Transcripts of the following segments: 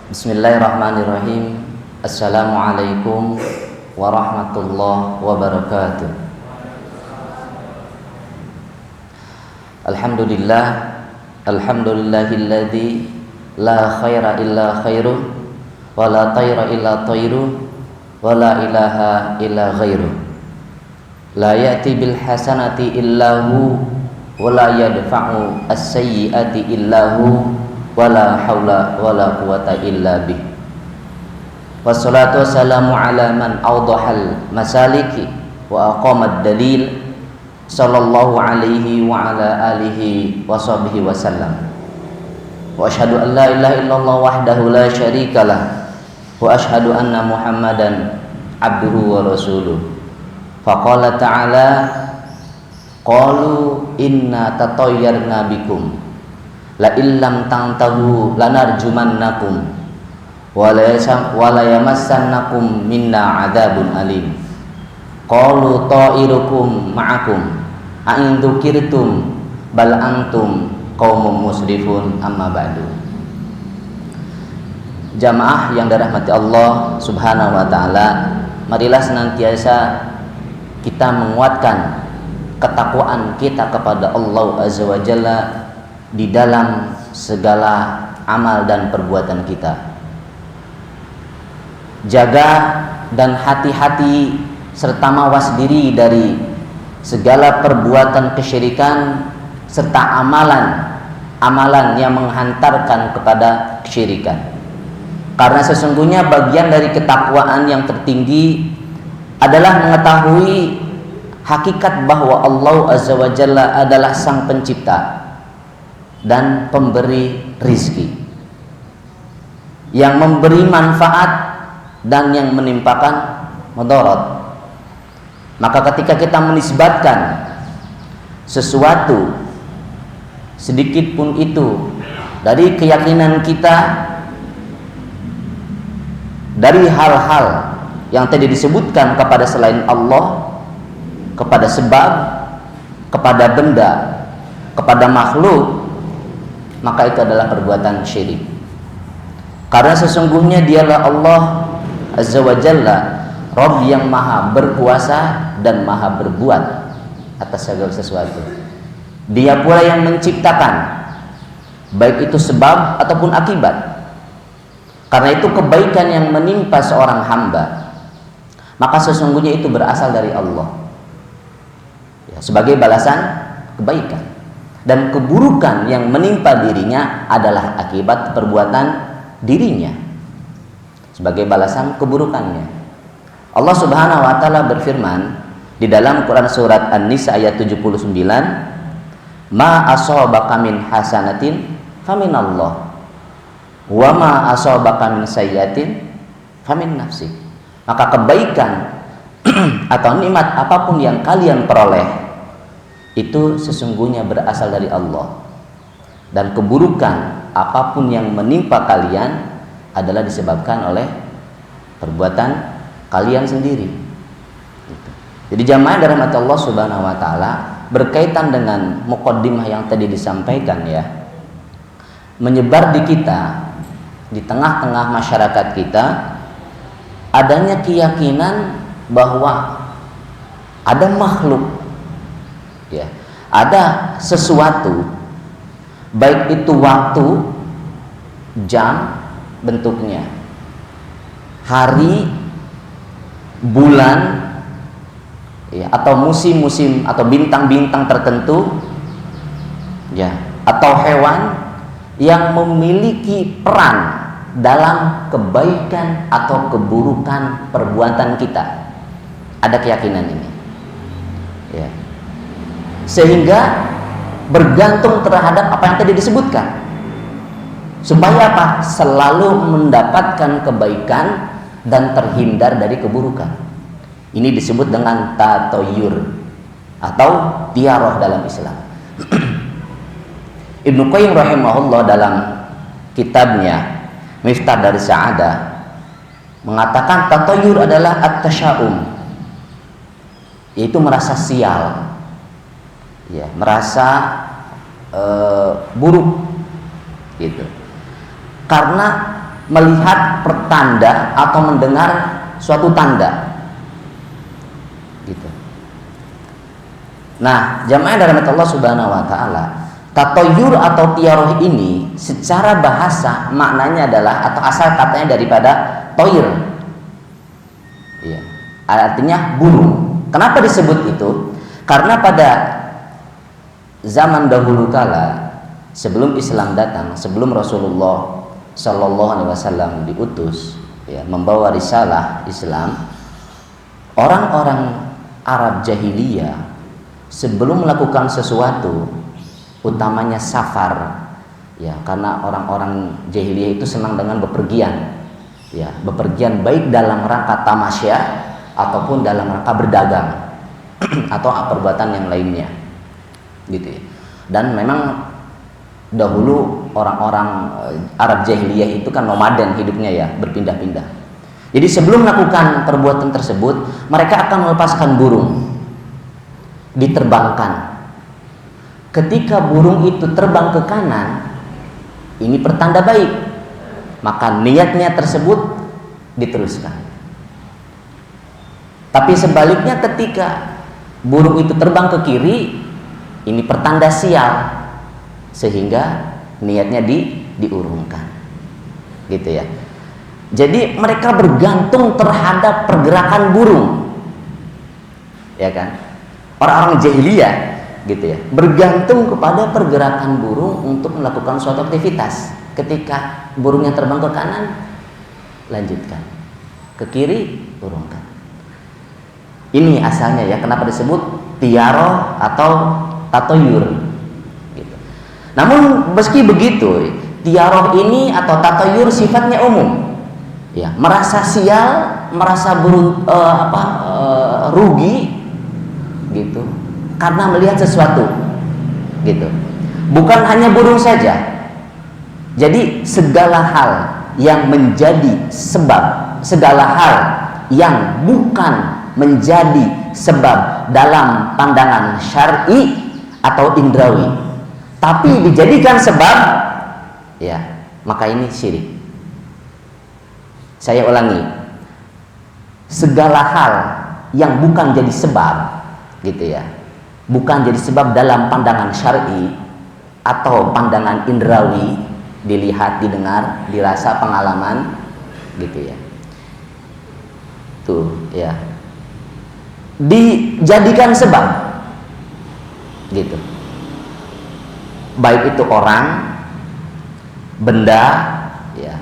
Bismillahirrahmanirrahim. Assalamualaikum warahmatullahi wabarakatuh. Alhamdulillah, alhamdulillahilladzi la khaira illa khairuh wa la tayra illa tayruh wa la ilaha illa ghairuh. La ya'ti bil hasanati illa hu wa la yadfa'u as-sayyi'ati illa hu wa la haula wa la quwata illa bih. Wassalatu wassalamu ala man awdahal masaliki wa aqamad dalil sallallahu alaihi wa ala alihi wa sahbihi wa sallam. Wa ashhadu an la ilaha illallah wahdahu la syarikalah wa ashhadu anna Muhammadan abduhu wa rasuluh. Faqala ta'ala qalu inna tatayyarna bikum la illam tantahu lanarjumannakum wa la yamassannakum minna adzabun alim. Qalu ta'irukum ma'akum a'in dzukirtum bal antum qaumun musrifun amma ba'du. Jamaah yang dirahmati Allah Subhanahu wa taala, marilah senantiasa kita menguatkan ketakwaan kita kepada Allah Azza wa Jalla di dalam segala amal dan perbuatan kita. Jaga dan hati-hati serta mawas diri dari segala perbuatan kesyirikan serta amalan yang menghantarkan kepada kesyirikan. Karena sesungguhnya bagian dari ketakwaan yang tertinggi adalah mengetahui hakikat bahwa Allah Azza wa Jalla adalah sang pencipta dan pemberi rizki, yang memberi manfaat dan yang menimpakan mudarat. Maka ketika kita menisbatkan sesuatu sedikit pun itu dari keyakinan kita, dari hal-hal yang tadi disebutkan kepada selain Allah, kepada sebab, kepada benda, kepada makhluk, maka itu adalah perbuatan syirik. Karena sesungguhnya dialah Allah Azza wa Jalla, Rabb yang maha berkuasa dan maha berbuat atas segala sesuatu. Dia pula yang menciptakan, baik itu sebab ataupun akibat. Karena itu kebaikan yang menimpa seorang hamba, maka sesungguhnya itu berasal dari Allah ya, sebagai balasan kebaikan. Dan keburukan yang menimpa dirinya adalah akibat perbuatan dirinya sebagai balasan keburukannya. Allah Subhanahu wa taala berfirman di dalam Quran surat An-Nisa ayat 79, ma asabaka min hasanatin faminallah wa ma asabaka min sayyiatin famin nafsik. Maka kebaikan atau nikmat apapun yang kalian peroleh itu sesungguhnya berasal dari Allah, dan keburukan apapun yang menimpa kalian adalah disebabkan oleh perbuatan kalian sendiri. Jadi jamaah dirahmati Allah Subhanahu wa taala, berkaitan dengan muqaddimah yang tadi disampaikan ya, menyebar di kita, di tengah-tengah masyarakat kita, adanya keyakinan bahwa ada makhluk ya, ada sesuatu, baik itu waktu, jam, bentuknya, hari, bulan ya, atau musim-musim atau bintang-bintang tertentu ya, atau hewan yang memiliki peran dalam kebaikan atau keburukan perbuatan kita. Ada keyakinan ini ya, sehingga bergantung terhadap apa yang tadi disebutkan, supaya apa? Selalu mendapatkan kebaikan dan terhindar dari keburukan. Ini disebut dengan tatoyur atau tiaroh dalam Islam. Ibnu Qayyim rahimahullah dalam kitabnya Miftah dari Sa'adah mengatakan tatoyur adalah at-tasya'um, yaitu merasa sial ya, merasa buruk gitu. Karena melihat pertanda atau mendengar suatu tanda. Gitu. Nah, jamaah yang dirahmati Allah Subhanahu wa taala, tatoyur atau tiaroh ini secara bahasa maknanya adalah, atau asal katanya daripada toir. Iya. Artinya burung. Kenapa disebut itu? Karena pada zaman dahulu kala, sebelum Islam datang, sebelum Rasulullah Shallallahu Alaihi Wasallam diutus, ya, membawa risalah Islam, orang-orang Arab jahiliyah sebelum melakukan sesuatu, utamanya safar, ya, karena orang-orang jahiliyah itu senang dengan bepergian, ya, bepergian baik dalam rangka tamasya ataupun dalam rangka berdagang atau perbuatan yang lainnya, gitu ya. Dan memang dahulu orang-orang Arab jahiliyah itu kan nomaden hidupnya, ya, berpindah-pindah. Jadi sebelum melakukan perbuatan tersebut, mereka akan melepaskan burung, diterbangkan. Ketika burung itu terbang ke kanan, ini pertanda baik, maka niatnya tersebut diteruskan. Tapi sebaliknya, ketika burung itu terbang ke kiri, ini pertanda sial, sehingga niatnya diurungkan, gitu ya. Jadi mereka bergantung terhadap pergerakan burung, ya kan? Orang-orang jahiliyah, gitu ya, bergantung kepada pergerakan burung untuk melakukan suatu aktivitas. Ketika burungnya terbang ke kanan, lanjutkan, ke kiri, urungkan. Ini asalnya, ya, kenapa disebut tiaro atau tatoyur, gitu. Namun meski begitu, tiaroh ini atau tatoyur sifatnya umum, ya, merasa sial, merasa rugi, gitu, karena melihat sesuatu, gitu. Bukan hanya burung saja. Jadi segala hal yang menjadi sebab, segala hal yang bukan menjadi sebab dalam pandangan syar'i atau indrawi, tapi dijadikan sebab, ya, maka ini syirik. Saya ulangi, segala hal yang bukan jadi sebab, gitu ya, bukan jadi sebab dalam pandangan syar'i atau pandangan indrawi, dilihat, didengar, dirasa, pengalaman, gitu ya, tuh, ya, dijadikan sebab, gitu, baik itu orang, benda, ya,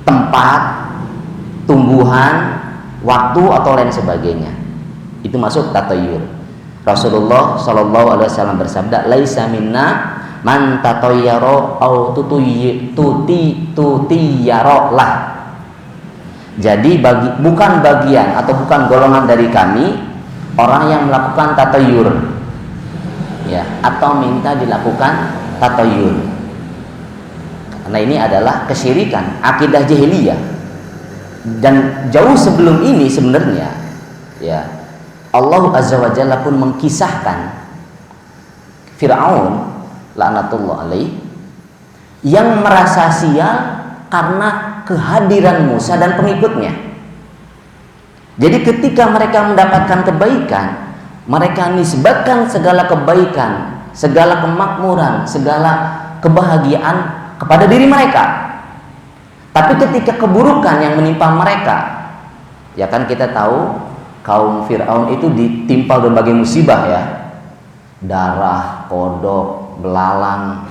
tempat, tumbuhan, waktu atau lain sebagainya, itu masuk tatoyur. Rasulullah Shallallahu Alaihi Wasallam bersabda, laisa minna man tatoyaro au tutiyaro lah. Jadi bukan bagian atau bukan golongan dari kami orang yang melakukan tatoyur, ya, atau minta dilakukan tatoyur. Karena ini adalah kesyirikan, akidah jahiliyah. Dan jauh sebelum ini sebenarnya, ya, Allah Azza wa Jalla pun mengkisahkan Fir'aun laknatullah alaih yang merasa sial karena kehadiran Musa dan pengikutnya. Jadi ketika mereka mendapatkan kebaikan, mereka nisbatkan segala kebaikan, segala kemakmuran, segala kebahagiaan kepada diri mereka. Tapi ketika keburukan yang menimpa mereka, ya kan, kita tahu kaum Fir'aun itu ditimpa berbagai musibah, ya, darah, kodok, belalang,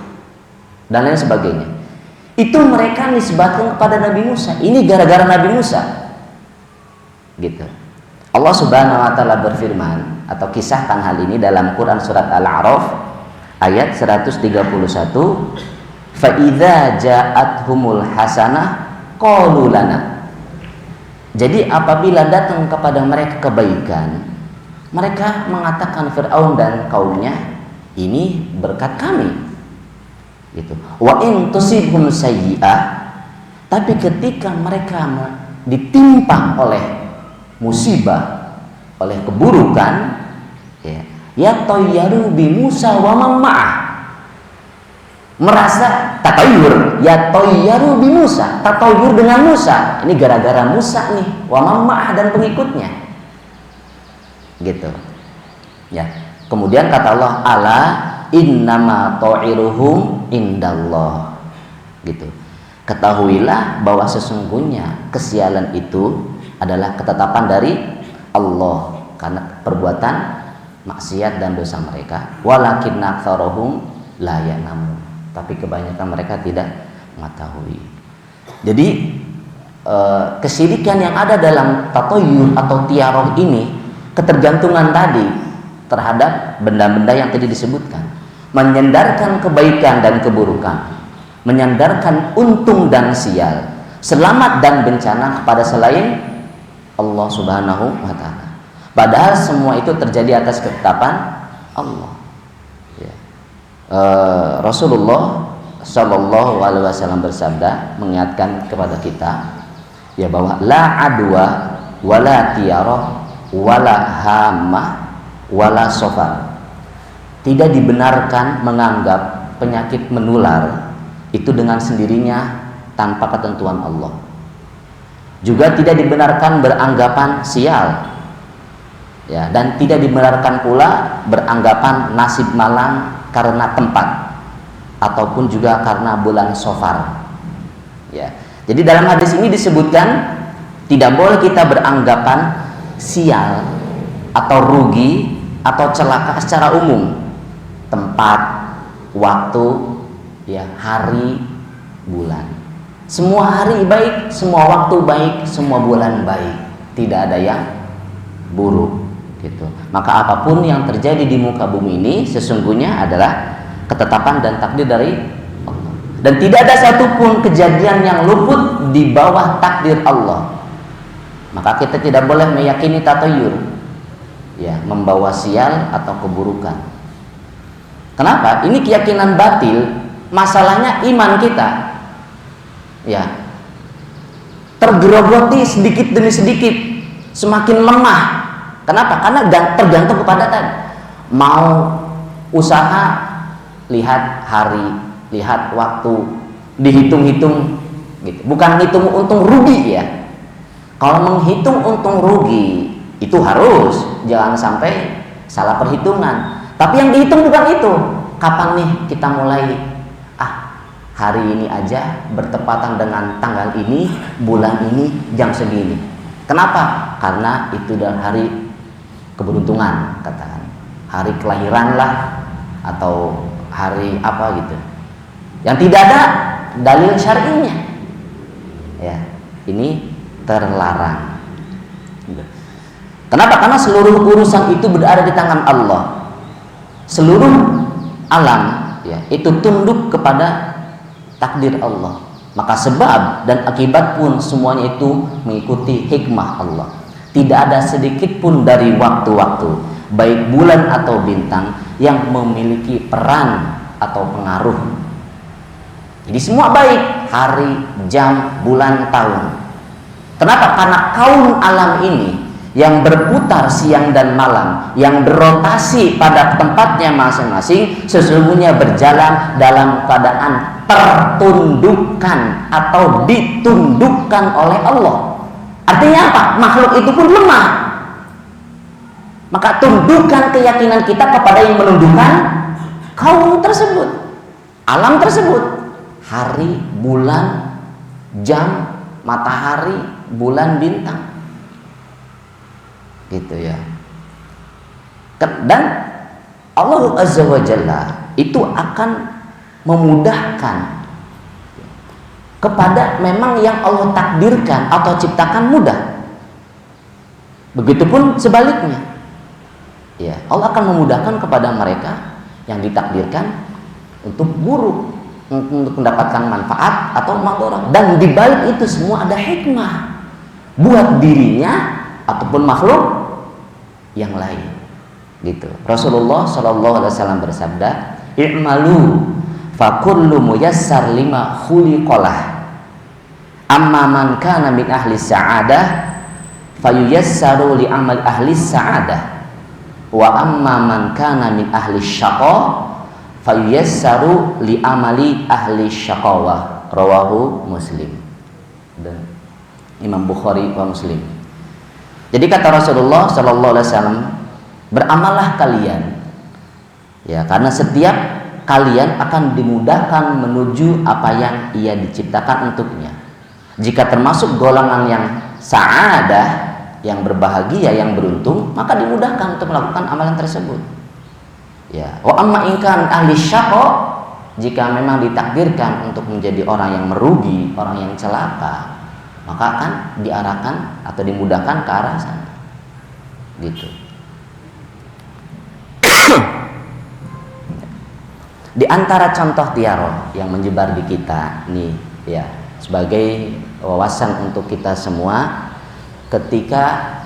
dan lain sebagainya. Itu mereka nisbatkan kepada Nabi Musa. Ini gara-gara Nabi Musa, gitu. Allah Subhanahu wa taala berfirman atau kisahkan hal ini dalam Quran surat Al-A'raf ayat 131, fa idza ja'athumul hasanah qalu lana. Jadi apabila datang kepada mereka kebaikan, mereka mengatakan, Fir'aun dan kaumnya, ini berkat kami, gitu. Wa in tusibhum sayyi'ah, tapi ketika mereka ditimpa oleh musibah, oleh keburukan, ya, yatayyaru bi Musa wa man ma'ah, merasa tatayur, ya toyaru bi Musa, tatayur dengan Musa. Ini gara-gara Musa nih, wa mamma'ah dan pengikutnya. Gitu. Ya. Kemudian kata Allah, ala innama ta'iruhum indallah. Gitu. Ketahuilah bahwa sesungguhnya kesialan itu adalah ketetapan dari Allah karena perbuatan maksiat dan dosa mereka. Walakinna aktsarahum la ya'lamun. Tapi kebanyakan mereka tidak mengetahui. Jadi kesyirikan yang ada dalam tatoyur atau tiaroh ini, ketergantungan tadi terhadap benda-benda yang tadi disebutkan, menyandarkan kebaikan dan keburukan, menyandarkan untung dan sial, selamat dan bencana kepada selain Allah Subhanahu wa ta'ala. Padahal semua itu terjadi atas ketetapan Allah. Rasulullah Shallallahu Alaihi Wasallam bersabda, mengingatkan kepada kita ya bahwa la adwa wala tiarah wala hamah wala sofar. Tidak dibenarkan menganggap penyakit menular itu dengan sendirinya tanpa ketentuan Allah. Juga tidak dibenarkan beranggapan sial, ya, dan tidak dibenarkan pula beranggapan nasib malang karena tempat ataupun juga karena bulan Safar. Ya. Jadi dalam hadis ini disebutkan tidak boleh kita beranggapan sial atau rugi atau celaka secara umum, tempat, waktu, ya, hari, bulan. Semua hari baik, semua waktu baik, semua bulan baik. Tidak ada yang buruk. Gitu. Maka apapun yang terjadi di muka bumi ini sesungguhnya adalah ketetapan dan takdir dari Allah. Dan tidak ada satupun kejadian yang luput di bawah takdir Allah. Maka kita tidak boleh meyakini tatayur, ya, membawa sial atau keburukan. Kenapa? Ini keyakinan batil. Masalahnya iman kita, ya, tergerogoti sedikit demi sedikit, semakin lemah. Kenapa? Karena tergantung kepada tadi. Mau usaha, lihat hari, lihat waktu, dihitung-hitung gitu. Bukan hitung untung rugi ya. Kalau menghitung untung rugi itu harus, jangan sampai salah perhitungan. Tapi yang dihitung bukan itu. Kapan nih kita mulai? Hari ini aja bertepatan dengan tanggal ini, bulan ini, jam segini. Kenapa? Karena itu dan hari keberuntungan, katakan hari kelahiran lah atau hari apa gitu, yang tidak ada dalil syar'inya, ya, ini terlarang. Kenapa? Karena seluruh urusan itu berada di tangan Allah. Seluruh alam, ya, itu tunduk kepada takdir Allah. Maka sebab dan akibat pun semuanya itu mengikuti hikmah Allah. Tidak ada sedikit pun dari waktu-waktu, baik bulan atau bintang, yang memiliki peran atau pengaruh. Jadi semua baik, hari, jam, bulan, tahun. Kenapa? Karena kaum alam ini yang berputar siang dan malam, yang berotasi pada tempatnya masing-masing, sesungguhnya berjalan dalam keadaan tertundukkan atau ditundukkan oleh Allah. Artinya apa? Makhluk itu pun lemah. Maka tundukkan keyakinan kita kepada yang menundukkan kaum tersebut, alam tersebut. Hari, bulan, jam, matahari, bulan, bintang. Gitu ya. Dan Allah Azza wa Jalla itu akan memudahkan kepada memang yang Allah takdirkan atau ciptakan mudah. Begitupun sebaliknya, ya, Allah akan memudahkan kepada mereka yang ditakdirkan untuk buruk, untuk mendapatkan manfaat atau madharah. Dan di balik itu semua ada hikmah buat dirinya ataupun makhluk yang lain. Gitu. Rasulullah Shallallahu Alaihi Wasallam bersabda, "I'malu fakullu muyassar lima khuliqalah. Amma man kana min ahli sa'adah fayuyassaru li amal ahli sa'adah. Wa amma man kana min ahli syaqa fayassaru li amali ahli syaqawah, rawahu Muslim. Dan Imam Bukhari wa Muslim. Jadi kata Rasulullah sallallahu alaihi wasallam, beramallah kalian, ya, karena setiap kalian akan dimudahkan menuju apa yang ia diciptakan untuknya. Jika termasuk golongan yang sa'adah, yang berbahagia, yang beruntung, maka dimudahkan untuk melakukan amalan tersebut. Ya, wa amma in kan ahli syaqa, jika memang ditakdirkan untuk menjadi orang yang merugi, orang yang celaka, maka akan diarahkan atau dimudahkan ke arah sana. Gitu. Di antara contoh tiaro yang menyebar di kita nih, ya, sebagai wawasan untuk kita semua, ketika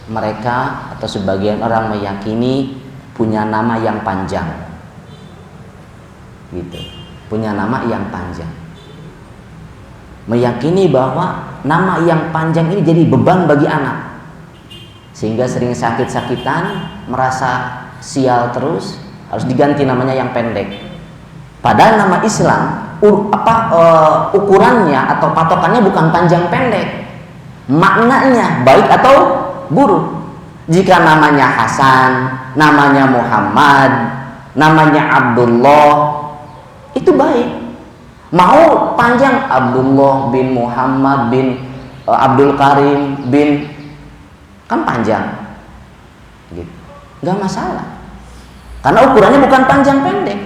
mereka atau sebagian orang meyakini punya nama yang panjang, gitu, punya nama yang panjang, meyakini bahwa nama yang panjang ini jadi beban bagi anak, sehingga sering sakit-sakitan, merasa sial terus, harus diganti namanya yang pendek. Padahal nama Islam ukurannya atau patokannya bukan panjang pendek, maknanya baik atau buruk. Jika namanya Hasan, namanya Muhammad, namanya Abdullah, itu baik. Mau panjang Abdullah bin Muhammad bin Abdul Karim bin, kan panjang, gitu, nggak masalah, karena ukurannya bukan panjang pendek,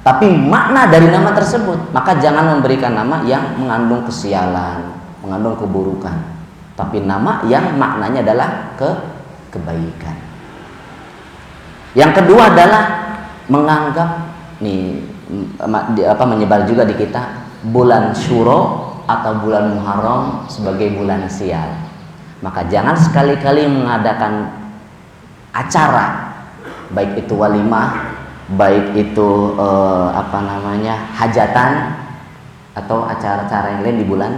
tapi makna dari nama tersebut. Maka jangan memberikan nama yang mengandung kesialan, mengandung keburukan, tapi nama yang maknanya adalah kebaikan. Yang kedua adalah menganggap nih, menyebar juga di kita bulan Syuro atau bulan Muharram sebagai bulan sial. Maka jangan sekali-kali mengadakan acara, baik itu walimah, baik itu hajatan atau acara-acara yang lain di bulan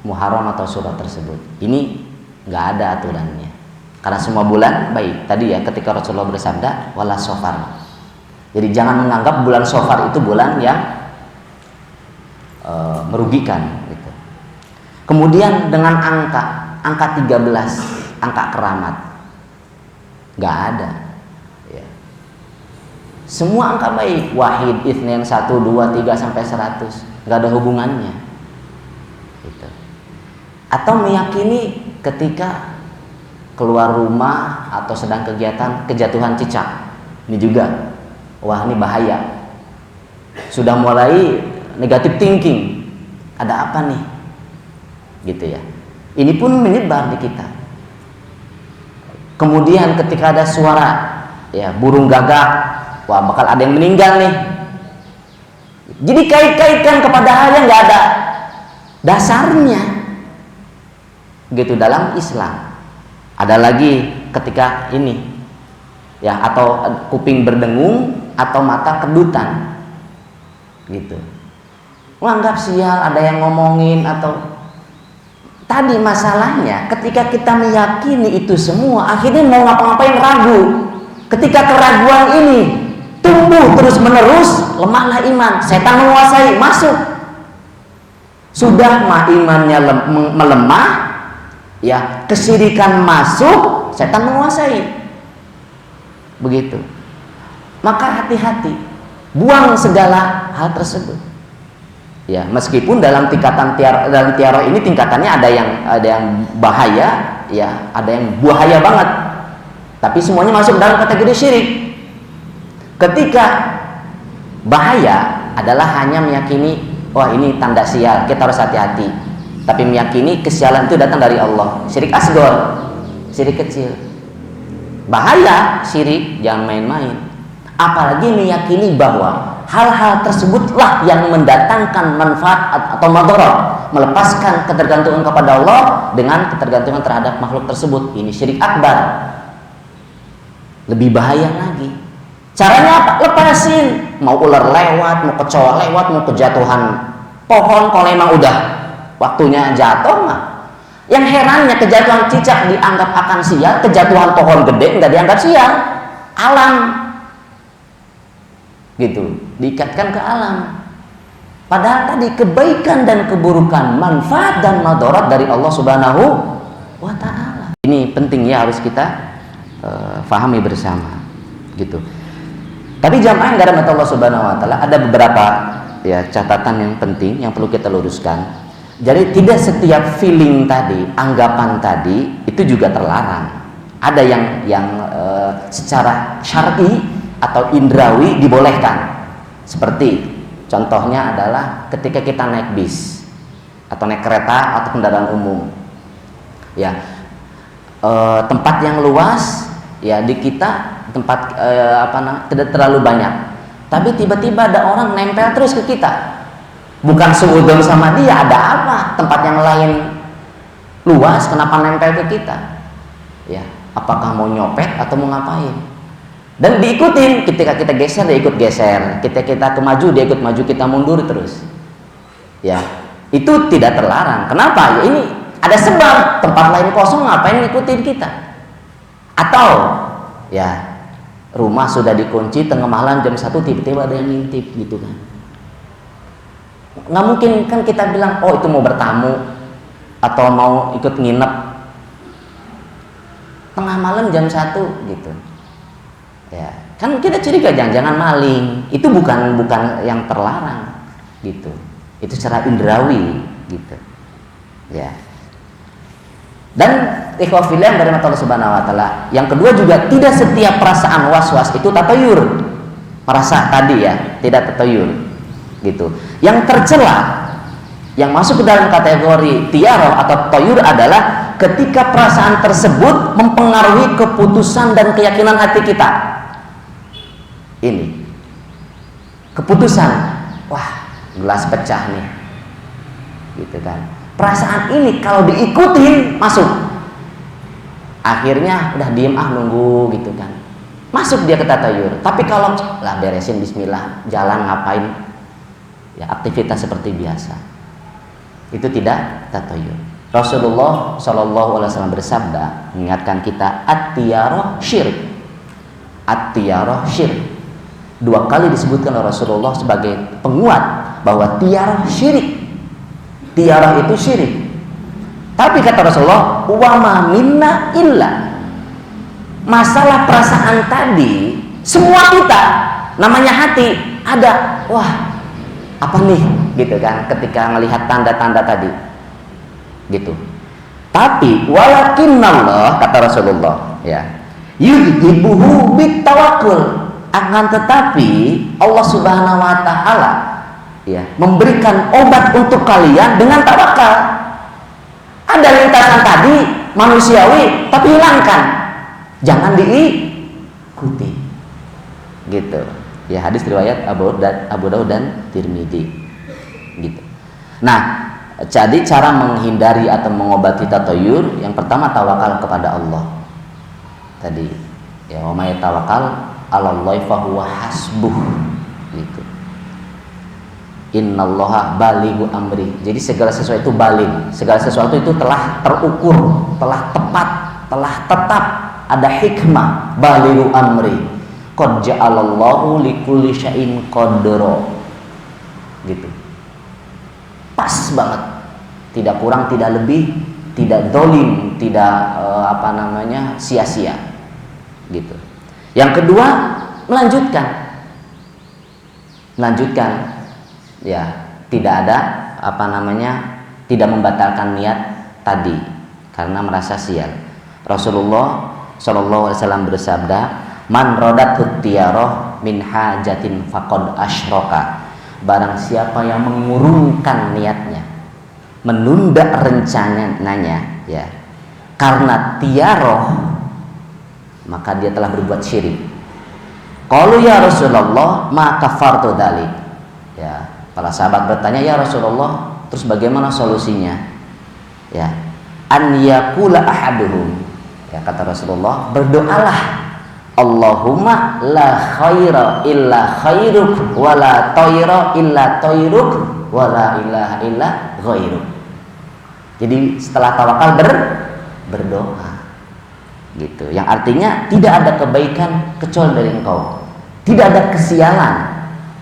Muharram atau Syuro tersebut. Ini nggak ada aturannya, karena semua bulan baik. Tadi ya, ketika Rasulullah bersabda wala sofar, jadi jangan menganggap bulan Safar itu bulan yang merugikan, gitu. Kemudian dengan angka 13, angka keramat, nggak ada. Ya. Semua angka baik, wahid, itsnain, 1, 2, 3 sampai 100, nggak ada hubungannya. Gitu. Atau meyakini ketika keluar rumah atau sedang kegiatan kejatuhan cicak, ini juga, wah ini bahaya, sudah mulai negative thinking, ada apa nih, gitu ya. Ini pun menyebar di kita. Kemudian ketika ada suara, ya, burung gagak, wah bakal ada yang meninggal nih. Jadi kait-kaitkan kepada hal yang nggak ada dasarnya, gitu, dalam Islam. Ada lagi ketika ini, ya, atau kuping berdengung atau mata kedutan, gitu, menganggap sial, ada yang ngomongin. Atau tadi masalahnya ketika kita meyakini itu semua, akhirnya mau ngapa-ngapain ragu. Ketika keraguan ini tumbuh terus menerus, lemahlah iman, setan menguasai, masuk. Sudah imannya melemah, ya, kesyirikan masuk, setan menguasai, begitu. Maka hati-hati, buang segala hal tersebut. Ya, meskipun dalam tingkatan tiaro ini tingkatannya ada yang bahaya, ya, ada yang bahaya banget. Tapi semuanya masuk dalam kategori syirik. Ketika bahaya adalah hanya meyakini, wah ini tanda sial, kita harus hati-hati. Tapi meyakini kesialan itu datang dari Allah. Syirik asghar, syirik kecil. Bahaya syirik, jangan main-main. Apalagi meyakini bahwa hal-hal tersebutlah yang mendatangkan manfaat atau madharat, melepaskan ketergantungan kepada Allah dengan ketergantungan terhadap makhluk tersebut. Ini syirik akbar. Lebih bahaya lagi. Caranya apa? Lepasin. Mau ular lewat, mau kecoa lewat, mau kejatuhan pohon, kalau emang udah waktunya jatuh mah. Yang herannya kejatuhan cicak dianggap akan sial, kejatuhan pohon gede nggak dianggap sial. Alam, gitu, diikatkan ke alam. Padahal tadi kebaikan dan keburukan, manfaat dan madarat dari Allah Subhanahu wa Ta'ala. Ini penting ya, harus kita fahami bersama, gitu. Tapi jamaah yang dirahmati Allah Subhanahu wa Ta'ala, ada beberapa ya catatan yang penting yang perlu kita luruskan. Jadi tidak setiap feeling tadi, anggapan tadi itu juga terlarang. Ada yang secara syar'i atau indrawi dibolehkan. Seperti contohnya adalah ketika kita naik bis atau naik kereta atau kendaraan umum, ya tempat yang luas ya di kita tempat tidak terlalu banyak, tapi tiba-tiba ada orang nempel terus ke kita. Bukan seudon sama dia, ada apa? Tempat yang lain luas, kenapa nempel ke kita? Ya, apakah mau nyopet atau mau ngapain? Dan diikutin, ketika kita geser dia ikut geser, ketika kita maju dia ikut maju, kita mundur terus. Ya, itu tidak terlarang. Kenapa? Ya ini ada sebab, tempat lain kosong ngapain ngikutin kita? Atau ya rumah sudah dikunci tengah malam jam 1 tiba-tiba ada yang ngintip gitu kan. Nggak mungkin kan kita bilang, oh itu mau bertamu atau mau ikut nginep tengah malam jam 1 gitu. Ya, kan kita curiga jangan-jangan maling. Itu bukan yang terlarang gitu. Itu secara indrawi gitu. Ya. Dan ikhwah fillah dari Allah Subhanahu wa Ta'ala. Yang kedua juga, tidak setiap perasaan was-was itu tatayur. Merasa tadi ya, tidak tatayur gitu. Yang tercela, yang masuk ke dalam kategori tiaroh atau tatayur adalah ketika perasaan tersebut mempengaruhi keputusan dan keyakinan hati kita. Ini keputusan, wah gelas pecah nih gitu kan. Perasaan ini kalau diikutin masuk, akhirnya udah diem nunggu gitu kan, masuk dia ke tatayur. Tapi kalau lah beresin bismillah, jalan ngapain ya, aktivitas seperti biasa, itu tidak tatayur. Rasulullah Shallallahu Alaihi Wasallam bersabda mengingatkan kita, at-tiyaroh syirik. At-tiyaroh syirik 2 kali disebutkan oleh Rasulullah sebagai penguat bahwa tiyaroh syirik. Tiyaroh itu syirik. Tapi kata Rasulullah, wa ma minna illa. Masalah perasaan tadi, semua kita namanya hati ada, wah apa nih gitu kan, ketika melihat tanda-tanda tadi gitu. Tapi walakinnallah, kata Rasulullah ya, yudhibuhu bitawakkul, akan tetapi Allah Subhanahu wa Ta'ala ya memberikan obat untuk kalian dengan tawakal. Ada lintasan tadi manusiawi tapi hilangkan, jangan diikuti gitu ya. Hadis riwayat Abu Daud dan Tirmidzi gitu. Nah, jadi cara menghindari atau mengobati tatayur, yang pertama tawakal kepada Allah tadi ya, wa may tawakkal 'alallahi fahuwa hasbuh gitu. Innallaha balighu amri. Jadi segala sesuatu itu baligh, segala sesuatu itu telah terukur, telah tepat, telah tetap, ada hikmah. Balighu amri, qad ja'alallahu likulli syai'in qadra gitu. Pas banget, tidak kurang tidak lebih, tidak dolim, tidak sia-sia gitu. Yang kedua, melanjutkan ya, tidak ada tidak membatalkan niat tadi karena merasa sial. Rasulullah Shallallahu Alaihi Wasallam bersabda, man rodat tiyaroh min hajatin faqad asyraka. Barang siapa yang mengurungkan niatnya, menunda rencananya ya, karena tiyaroh, maka dia telah berbuat syirik. Qalu ya Rasulullah ma kafartu dzalik. Ya, para sahabat bertanya, ya Rasulullah, terus bagaimana solusinya? Ya, an yaqula ahaduhum. Ya, kata Rasulullah, berdoalah, Allahumma la khaira illa khairuk wa la tayra illa tayruk wa la ilaha illa ghairuk. Jadi setelah tawakal berdoa gitu, yang artinya tidak ada kebaikan kecuali dari engkau, tidak ada kesialan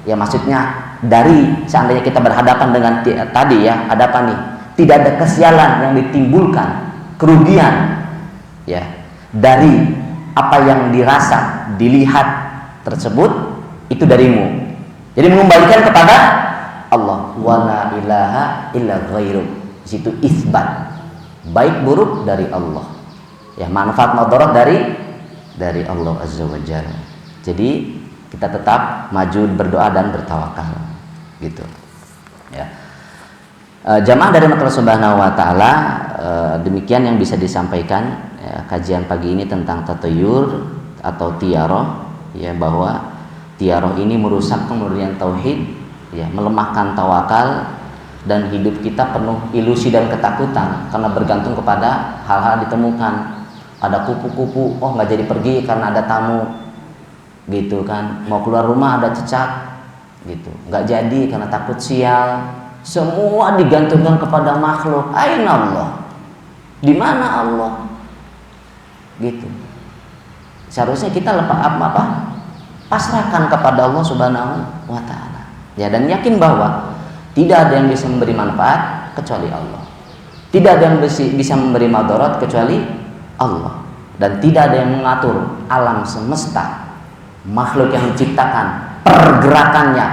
Ya maksudnya dari seandainya kita berhadapan dengan tadi ya, ada apa nih? Tidak ada kesialan yang ditimbulkan, kerugian ya dari apa yang dirasa, dilihat tersebut itu darimu. Jadi mengembalikan kepada Allah. Wala ilaha illa ghairu. Di situ isbat baik buruk dari Allah. Ya, manfaat madarat dari Allah Azza wa Jalla. Jadi kita tetap maju berdoa dan bertawakal gitu. Ya. Jamaah dari Allah Subhanahu wa taala, demikian yang bisa disampaikan ya, kajian pagi ini tentang tatayur atau tiaroh ya, bahwa tiaroh ini merusak kemurnian tauhid ya, melemahkan tawakal, dan hidup kita penuh ilusi dan ketakutan karena bergantung kepada hal-hal ditemukan. Ada kupu-kupu, oh nggak jadi pergi karena ada tamu gitu kan, mau keluar rumah ada cecak gitu, nggak jadi karena takut sial. Semua digantungkan kepada makhluk. Aina Allah, di mana Allah gitu. Seharusnya kita pasrahkan kepada Allah Subhanahu wa taala ya, dan yakin bahwa tidak ada yang bisa memberi manfaat kecuali Allah, tidak ada yang bisa memberi madarat kecuali Allah, dan tidak ada yang mengatur alam semesta, makhluk yang diciptakan, pergerakannya,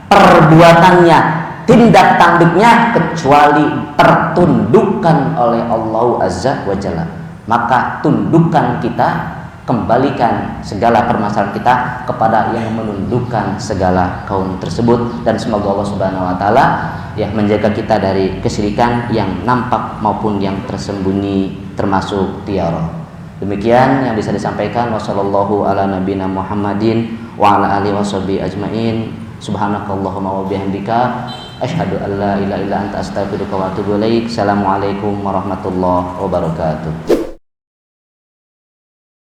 perbuatannya, tindak tanduknya, kecuali tertundukkan oleh Allah Azza wa Jalla. Maka tundukkan kita, kembalikan segala permasalahan kita kepada yang menundukkan segala kaum tersebut, dan semoga Allah Subhanahu wa taala ya menjaga kita dari kesyirikan yang nampak maupun yang tersembunyi, termasuk tiara. Demikian yang bisa disampaikan. Wassallallahu ala nabiyina Muhammadin wa ala alihi washabihi ajmain. Subhanakallahumma wa bihamdika asyhadu an la ilaha illa anta astaghfiruka wa atubu ilaik. Assalamualaikum warahmatullahi wabarakatuh.